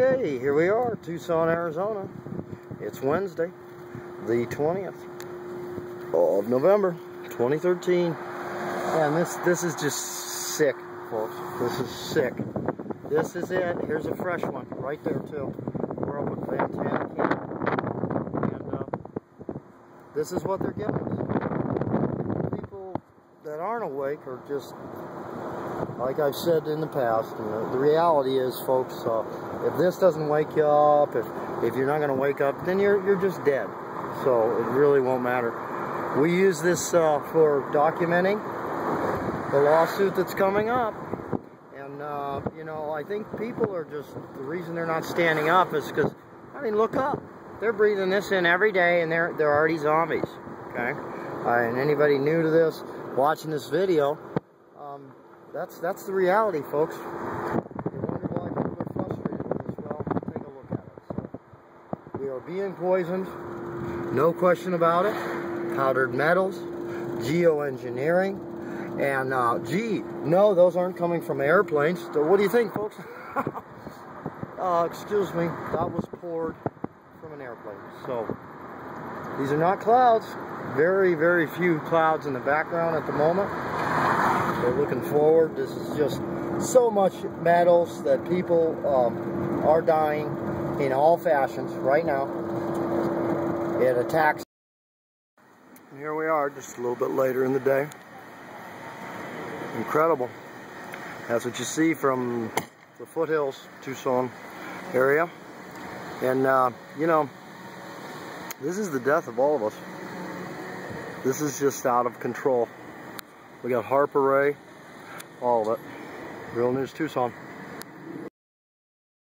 Okay, here we are, Tucson, Arizona. It's Wednesday, the 20th of November, 2013. And this is just sick, folks. This is sick. This is it. Here's a fresh one right there, too. We're up with Lantana Canyon. And this is what they're giving us. People that aren't awake are just, like I've said in the past, and the reality is, folks, if this doesn't wake you up, if you're not going to wake up, then you're just dead. So it really won't matter. We use this for documenting the lawsuit that's coming up. And, you know, I think people are just, the reason they're not standing up is because, I mean, look up. They're breathing this in every day, and they're already zombies, okay? And anybody new to this, watching this video, that's the reality, folks. You wonder why people are frustrated with this. Well, take a look at it. So, we are being poisoned, no question about it. Powdered metals, geoengineering, and gee, no, those aren't coming from airplanes. So what do you think, folks? Excuse me, that was poured from an airplane. So these are not clouds. Very, very few clouds in the background at the moment. We're looking forward. This is just so much metals that people are dying in all fashions right now. It attacks. And here we are, just a little bit later in the day. Incredible. That's what you see from the foothills, Tucson area. And, you know, this is the death of all of us. This is just out of control. We got Harper Ray, all of it. Real News Tucson.